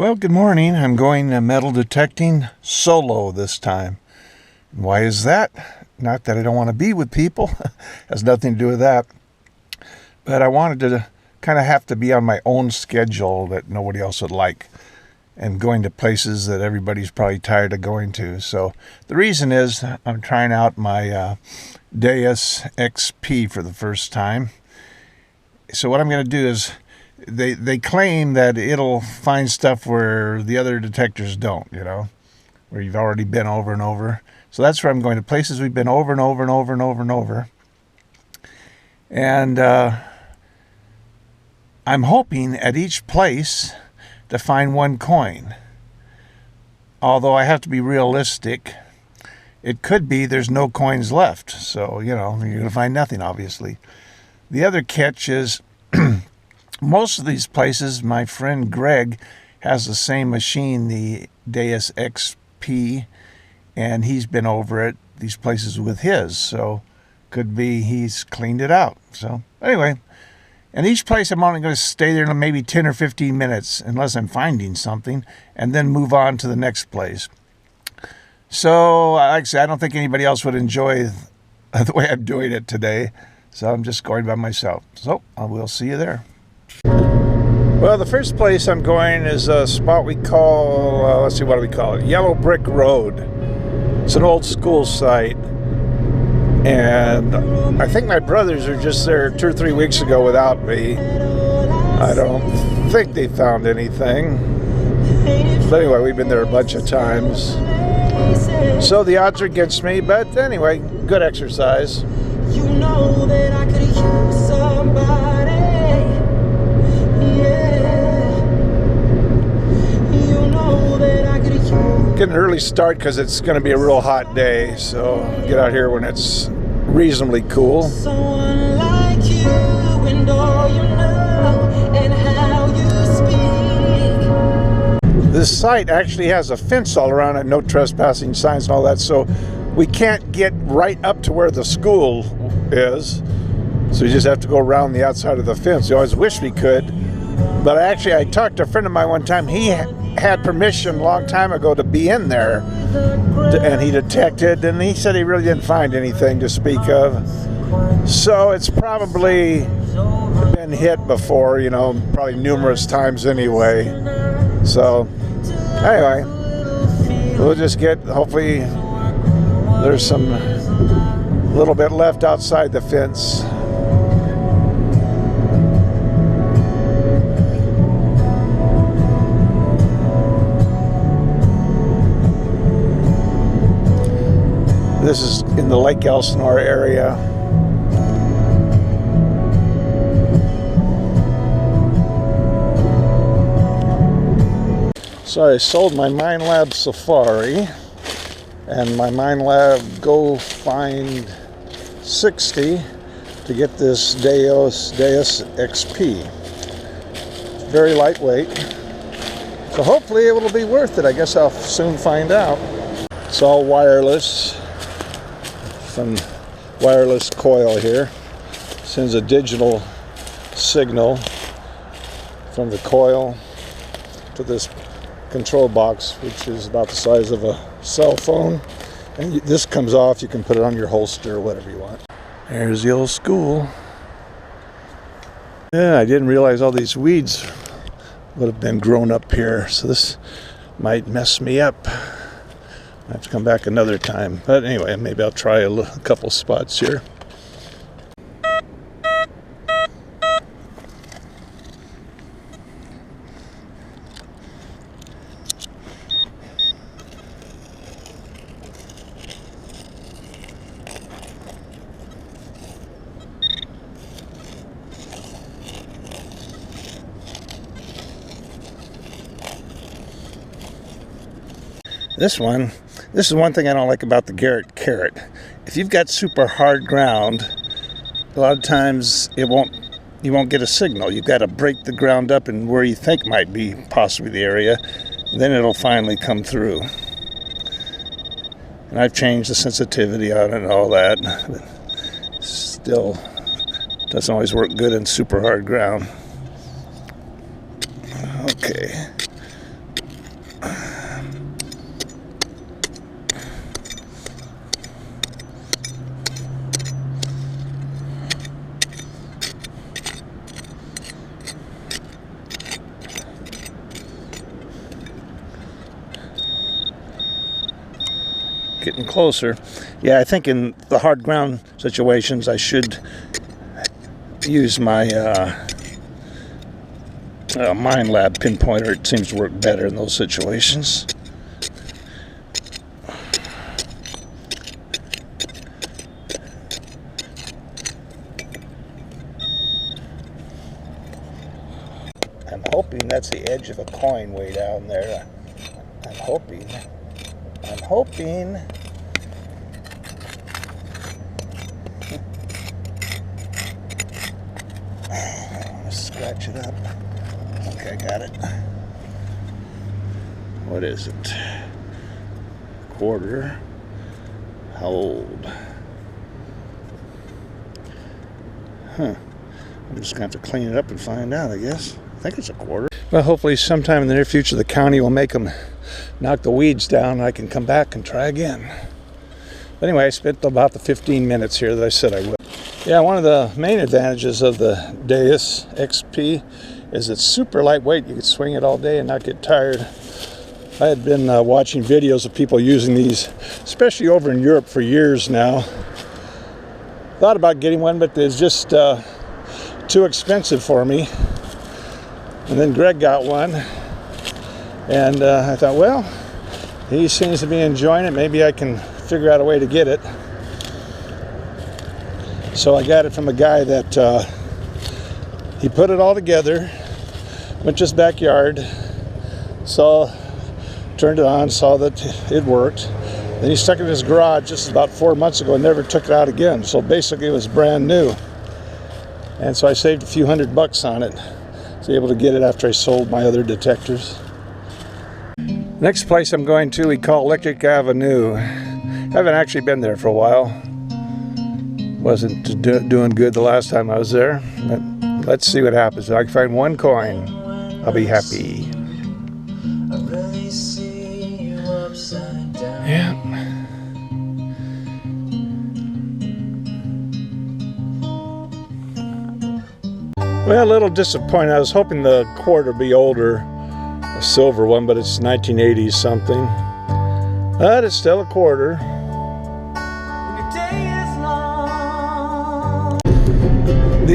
Well, good morning. I'm going metal detecting solo this time. Why is that? Not that I don't want to be with people. Has nothing to do with that. But I wanted to kind of have to be on my own schedule that nobody else would like, and going to places that everybody's probably tired of going to. So the reason is I'm trying out my Deus XP for the first time. So what I'm going to do is they claim that it'll find stuff where the other detectors don't, where you've already been over and over. So that's where I'm going, to places we've been over and over and over and over and over. And I'm hoping at each place to find one coin. Although I have to be realistic. It could be there's no coins left. So, you're going to find nothing, obviously. The other catch is most of these places, my friend Greg has the same machine, the Deus XP, and he's been over at these places with his. So could be he's cleaned it out. So anyway, and each place I'm only going to stay there maybe 10 or 15 minutes unless I'm finding something, and then move on to the next place. So like I said, I don't think anybody else would enjoy the way I'm doing it today. So I'm just going by myself. So I will see you there. Well, the first place I'm going is a spot we call, let's see, what do we call it? Yellow Brick Road. It's an old school site. And I think my brothers were just there 2 or 3 weeks ago without me. I don't think they found anything. But anyway, we've been there a bunch of times. So the odds are against me, but anyway, good exercise. You know that I could use somebody. Yeah. You know that I could use. Get an early start because it's going to be a real hot day. So get out here when it's reasonably cool. Someone like you and all you know and how you speak. This site actually has a fence all around it, no trespassing signs and all that. So we can't get right up to where the school is, so you just have to go around the outside of the fence. You always wish we could, but I talked to a friend of mine one time. He had permission a long time ago to be in there, and he detected, and he said he really didn't find anything to speak of. So it's probably been hit before, probably numerous times anyway. So anyway, we'll just hopefully there's some little bit left outside the fence. This is in the Lake Elsinore area. So I sold my MindLab Safari and my MindLab Go Find 60 to get this Deus XP. Very lightweight. So hopefully it will be worth it. I guess I'll soon find out. It's all wireless. Some wireless coil here. Sends a digital signal from the coil to this control box, which is about the size of a cell phone. And this comes off, you can put it on your holster or whatever you want. There's the old school. Yeah, I didn't realize all these weeds would have been grown up here, so this might mess me up. I have to come back another time. But anyway, maybe I'll try a couple spots here. This is one thing I don't like about the Garrett carrot. If you've got super hard ground, a lot of times you won't get a signal. You've got to break the ground up and where you think might be possibly the area, then it'll finally come through. And I've changed the sensitivity on it and all that, but still doesn't always work good in super hard ground. Okay. Getting closer. Yeah, I think in the hard ground situations I should use my Mind Lab pinpointer. It seems to work better in those situations. I'm hoping that's the edge of a coin way down there. I'm hoping. Scratch it up. Okay, got it. What is it? Quarter. How old? I'm just gonna have to clean it up and find out, I guess. I think it's a quarter. Well, hopefully sometime in the near future the county will make them knock the weeds down and I can come back and try again. But anyway, I spent about the 15 minutes here that I said I would. Yeah, one of the main advantages of the Deus XP is it's super lightweight. You can swing it all day and not get tired. I had been watching videos of people using these, especially over in Europe, for years now. Thought about getting one, but it's just too expensive for me. And then Greg got one, and I thought, well, he seems to be enjoying it. Maybe I can figure out a way to get it. So I got it from a guy that he put it all together, went to his backyard, turned it on, saw that it worked. Then he stuck it in his garage just about 4 months ago and never took it out again. So basically it was brand new. And so I saved a few $100 on it. I was able to get it after I sold my other detectors. Next place I'm going to we call Electric Avenue. Haven't actually been there for a while. Wasn't doing good the last time I was there, but let's see what happens. If I can find one coin, I'll be happy. Yeah. Well, a little disappointed. I was hoping the quarter would be older, a silver one, but it's 1980s something. But it's still a quarter.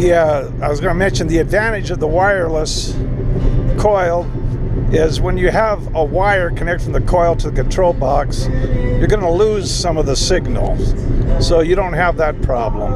I was going to mention the advantage of the wireless coil is when you have a wire connect from the coil to the control box, you're going to lose some of the signal. So you don't have that problem.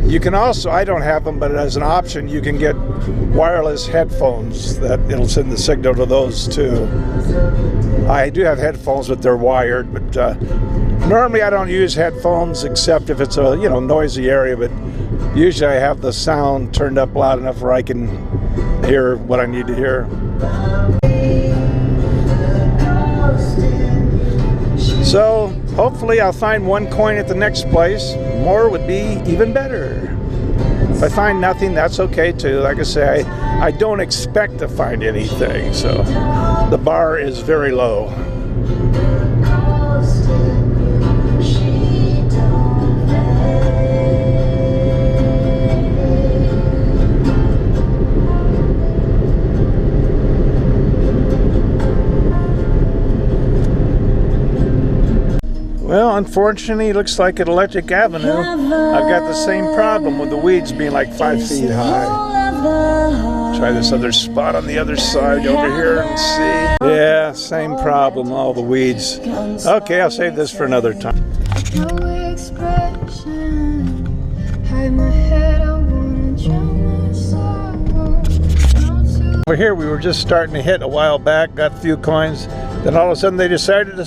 You can also, I don't have them, but as an option, you can get wireless headphones that it'll send the signal to those too. I do have headphones, but they're wired. But normally I don't use headphones except if it's a noisy area. But usually I have the sound turned up loud enough where I can hear what I need to hear. So hopefully I'll find one coin at the next place. More would be even better. If I find nothing, that's okay too. Like I say, I don't expect to find anything, so the bar is very low. Well, unfortunately, it looks like at Electric Avenue, I've got the same problem with the weeds being like 5 feet high. Try this other spot on the other side over here and see. Yeah, same problem, all the weeds. Okay, I'll save this for another time. No expression, hide my head, I wanna drown my sorrow. Over here, we were just starting to hit a while back, got a few coins. Then all of a sudden they decided to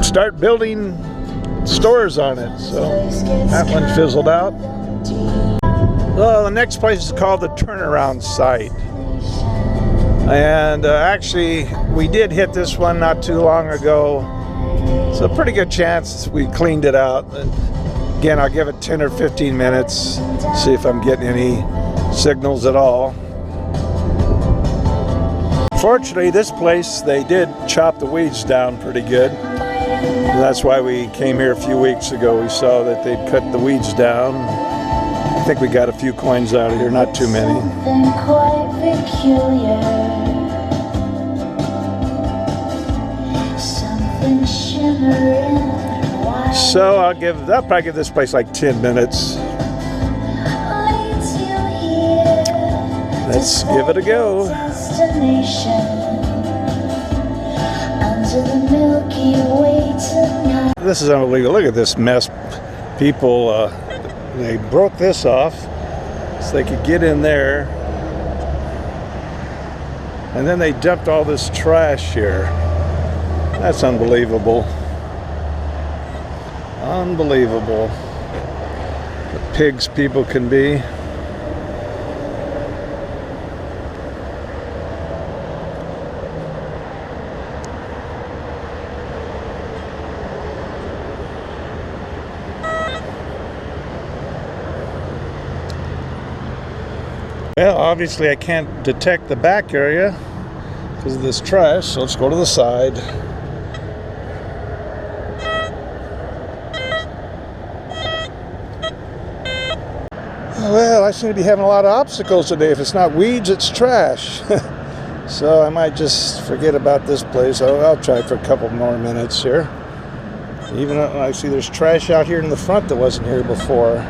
start building stores on it, so that one fizzled out. Well, the next place is called the Turnaround Site, and actually we did hit this one not too long ago, so a pretty good chance we cleaned it out. And again, I'll give it 10 or 15 minutes, see if I'm getting any signals at all. Fortunately, this place, they did chop the weeds down pretty good. And that's why we came here a few weeks ago. We saw that they'd cut the weeds down. I think we got a few coins out of here, not too many. Something quite peculiar. Something shimmering. So I'll probably give this place like 10 minutes. Let's give it a go. This is unbelievable. Look at this mess. People, they broke this off so they could get in there. And then they dumped all this trash here. That's unbelievable. Unbelievable. The pigs people can be. Well, obviously I can't detect the back area because of this trash, so let's go to the side. Well, I seem to be having a lot of obstacles today. If it's not weeds, it's trash. So I might just forget about this place. I'll try for a couple more minutes here. Even though I see there's trash out here in the front that wasn't here before.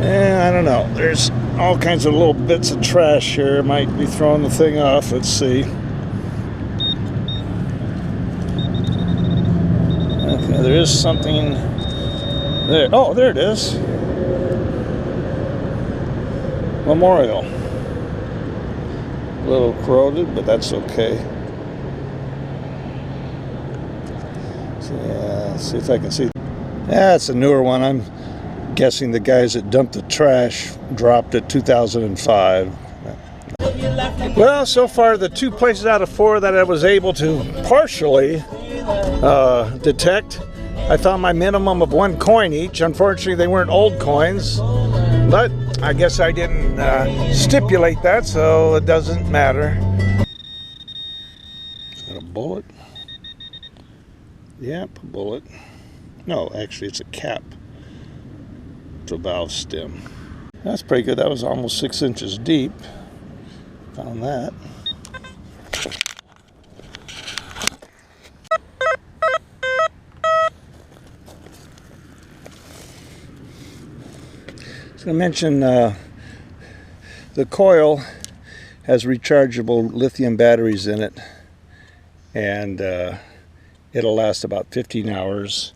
I don't know. There's all kinds of little bits of trash here. Might be throwing the thing off. Let's see. Okay, there is something there. Oh, there it is. Memorial. A little corroded, but that's okay. So, yeah, let's see if I can see. Yeah, it's a newer one. I'm guessing the guys that dumped the trash dropped it 2005. Well, so far the 2 places out of 4 that I was able to partially detect, I found my minimum of 1 coin each. Unfortunately, they weren't old coins, but I guess I didn't stipulate that, so it doesn't matter. Is that a bullet? Yep, a bullet. No, actually it's a cap. A valve stem. That's pretty good. That was almost 6 inches deep. Found that. I was going to mention the coil has rechargeable lithium batteries in it, and it'll last about 15 hours.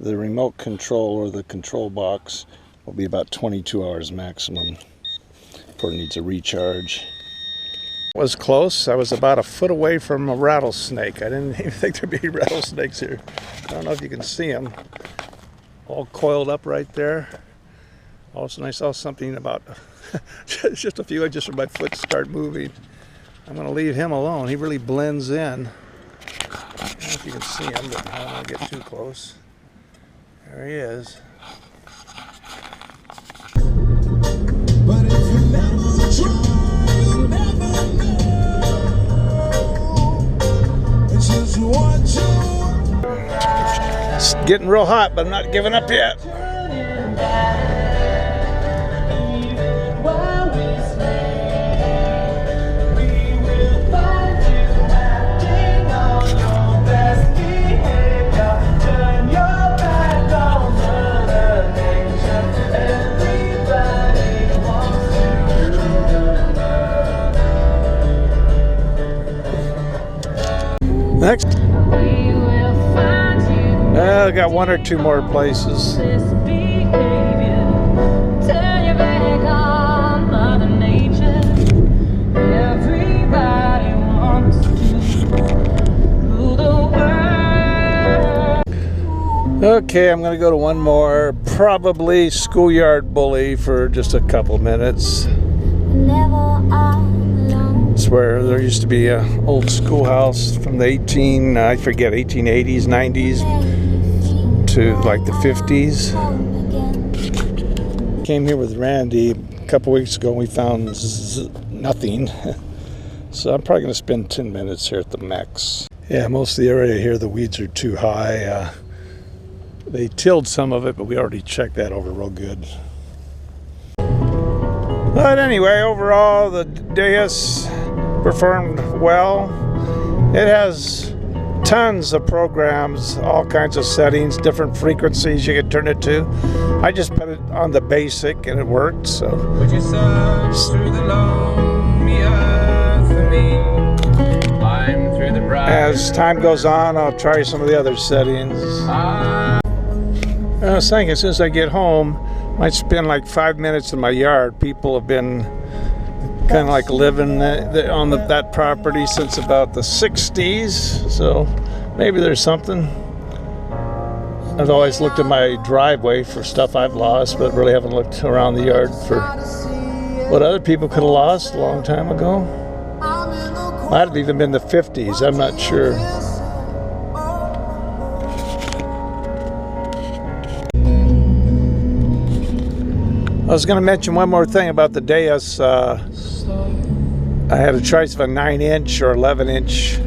The remote control or the control box will be about 22 hours maximum before it needs a recharge. It was close. I was about a foot away from a rattlesnake. I didn't even think there'd be rattlesnakes here. I don't know if you can see them. All coiled up right there. All of a sudden I saw something about just a few inches from my foot start moving. I'm going to leave him alone. He really blends in. I don't know if you can see him, but I don't want to get too close. There he is. But if you never try, you never know. It's just what you. It's getting real hot, but I'm not giving up yet. Next, I got 1 or 2 more places. Okay, I'm going to go to one more, probably schoolyard bully for just a couple minutes. It's where there used to be an old schoolhouse from the 1880s, 90s to like the 50s. Came here with Randy a couple weeks ago and we found nothing. So I'm probably going to spend 10 minutes here at the max. Yeah, most of the area here, the weeds are too high. They tilled some of it, but we already checked that over real good. But anyway, overall, the Deus performed well. It has tons of programs, all kinds of settings, different frequencies you can turn it to. I just put it on the basic and it worked. So. Would you search through the lonely earth for me? Climb through the bright. As time goes on, I'll try some of the other settings. I was thinking, as soon as I get home, I might spend like 5 minutes in my yard. People have been kind of like living on that property since about the 60s, so maybe there's something. I've always looked at my driveway for stuff I've lost, but really haven't looked around the yard for what other people could have lost a long time ago. Might have even been the 50s, I'm not sure. I was going to mention one more thing about the Deus. I had a choice of a 9-inch or 11-inch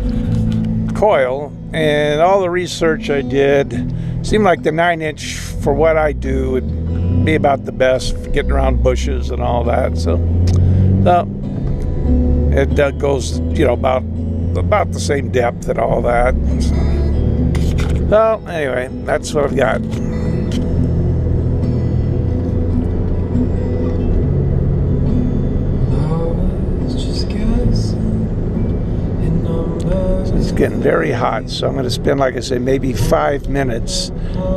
coil, and all the research I did seemed like the 9-inch for what I do would be about the best for getting around bushes and all that. So it goes, you know, about the same depth and all that. So anyway, that's what I've got. It's getting very hot, so I'm going to spend, like I say, maybe 5 minutes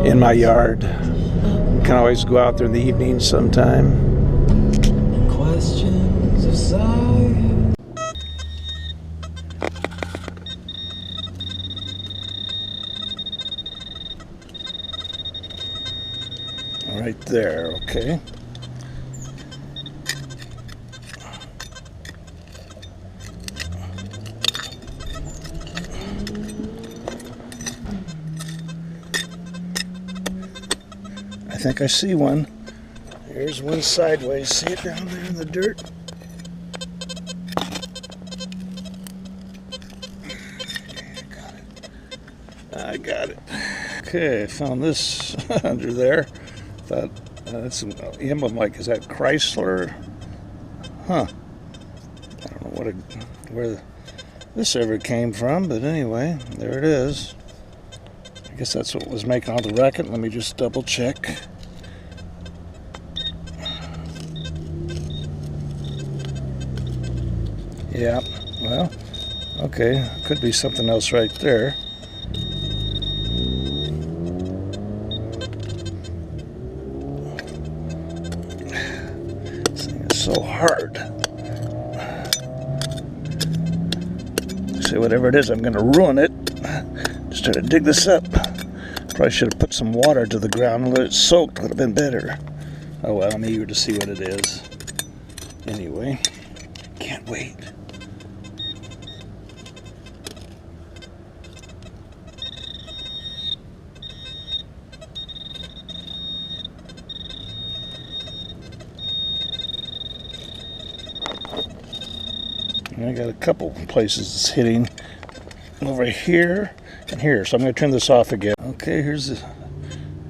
in my yard. Can always go out there in the evening sometime. Questions of science. Right there, okay. I think I see one. Here's one sideways. See it down there in the dirt? I got it. Okay, I found this under there. Thought that's an emblem, like, is that Chrysler? Huh. I don't know where this ever came from, but anyway, there it is. I guess that's what was making all the racket. Let me just double check. Yeah, well, okay, could be something else right there. This thing is so hard. See, whatever it is, I'm going to ruin it. Just try to dig this up. Probably should have put some water to the ground and let it soak. Would have been better. Oh well, I'm eager to see what it is. Anyway, can't wait. I got a couple places it's hitting over here and here, so I'm going to turn this off again. Okay, here's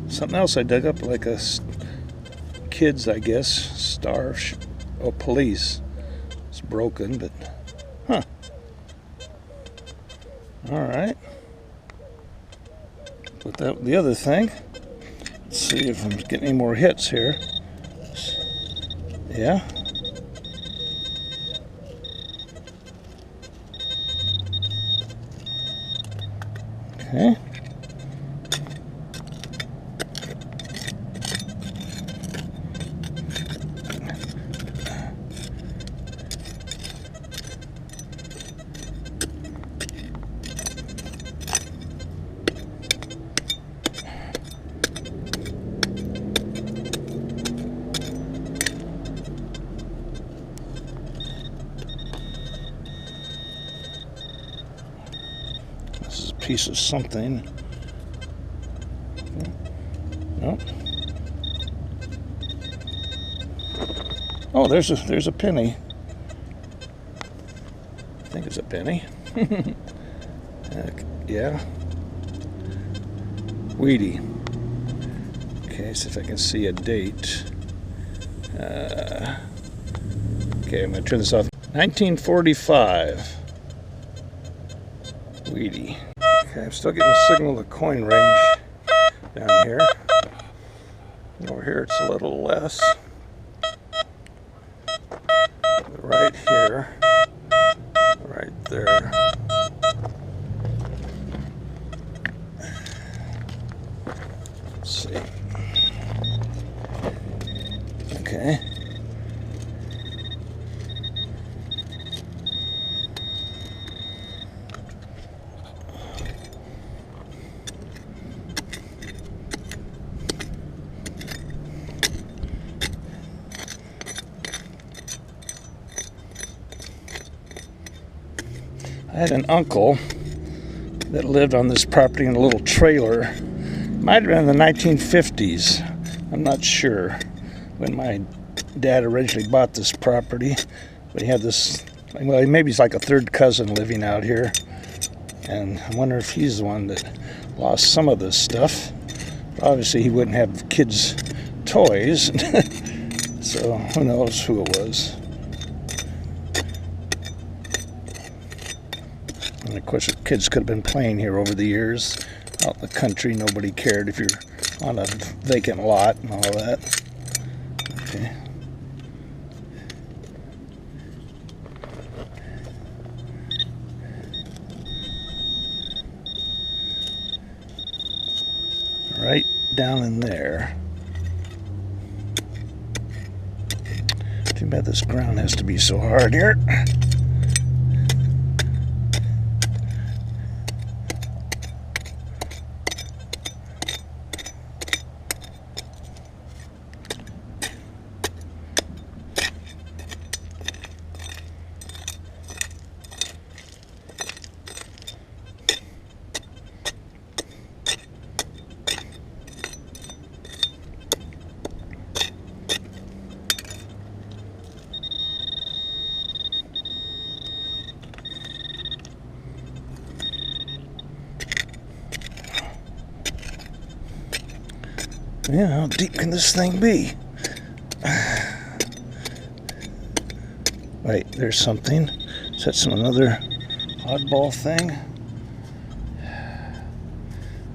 something else I dug up, like a kids, I guess, star. Oh, police. It's broken, but huh. All right. Put that the other thing. Let's see if I'm getting any more hits here. Yeah. Okay. piece of something. Nope. Oh, there's a penny. I think it's a penny. Yeah. Weedy. Okay, see if I can see a date. Okay, I'm going to turn this off. 1945. Weedy. Okay, I'm still getting a signal of the coin range down here. Over here it's a little less. Right here. Right there. Let's see. Okay. I had an uncle that lived on this property in a little trailer. Might have been in the 1950s. I'm not sure when my dad originally bought this property. But he had this, well, maybe he's like a third cousin living out here. And I wonder if he's the one that lost some of this stuff. Obviously, he wouldn't have kids' toys. So who knows who it was. And of course, kids could have been playing here over the years. Out in the country, nobody cared if you're on a vacant lot and all that. Okay. Right down in there. Too bad this ground has to be so hard here. Yeah, how deep can this thing be? Wait, there's something. Is that another oddball thing?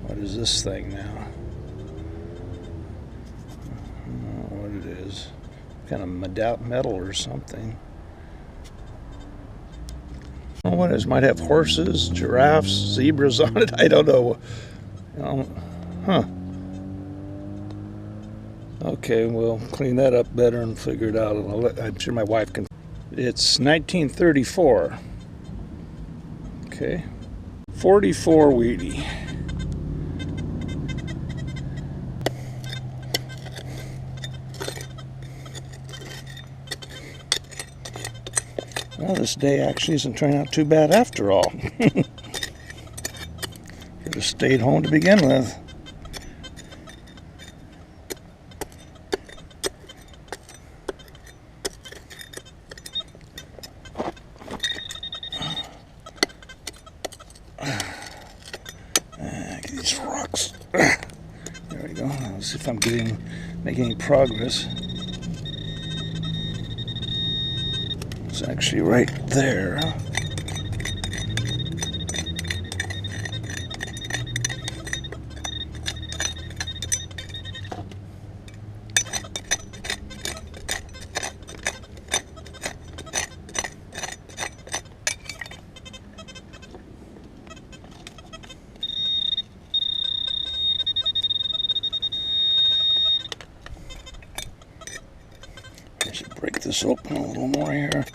What is this thing now? I don't know what it is. Kind of metal or something. I don't know what it is. Might have horses, giraffes, zebras on it. I don't know. Huh. Okay, we'll clean that up better and figure it out. I'm sure my wife can. It's 1934. Okay. 44 Wheatie. Well, this day actually isn't turning out too bad after all. Could have stayed home to begin with. These rocks. There we go. Let's see if I'm making any progress. It's actually right there. I should break this open a little more here.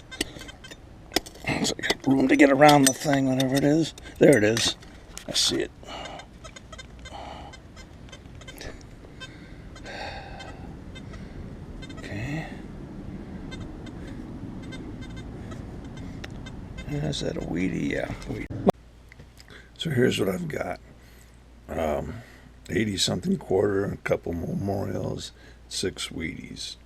So I got room to get around the thing, whatever it is. There it is. I see it. Okay. Is that a Wheatie? Yeah, Wheatie. So here's what I've got. 80 something quarter, a couple memorials, 6 Wheaties.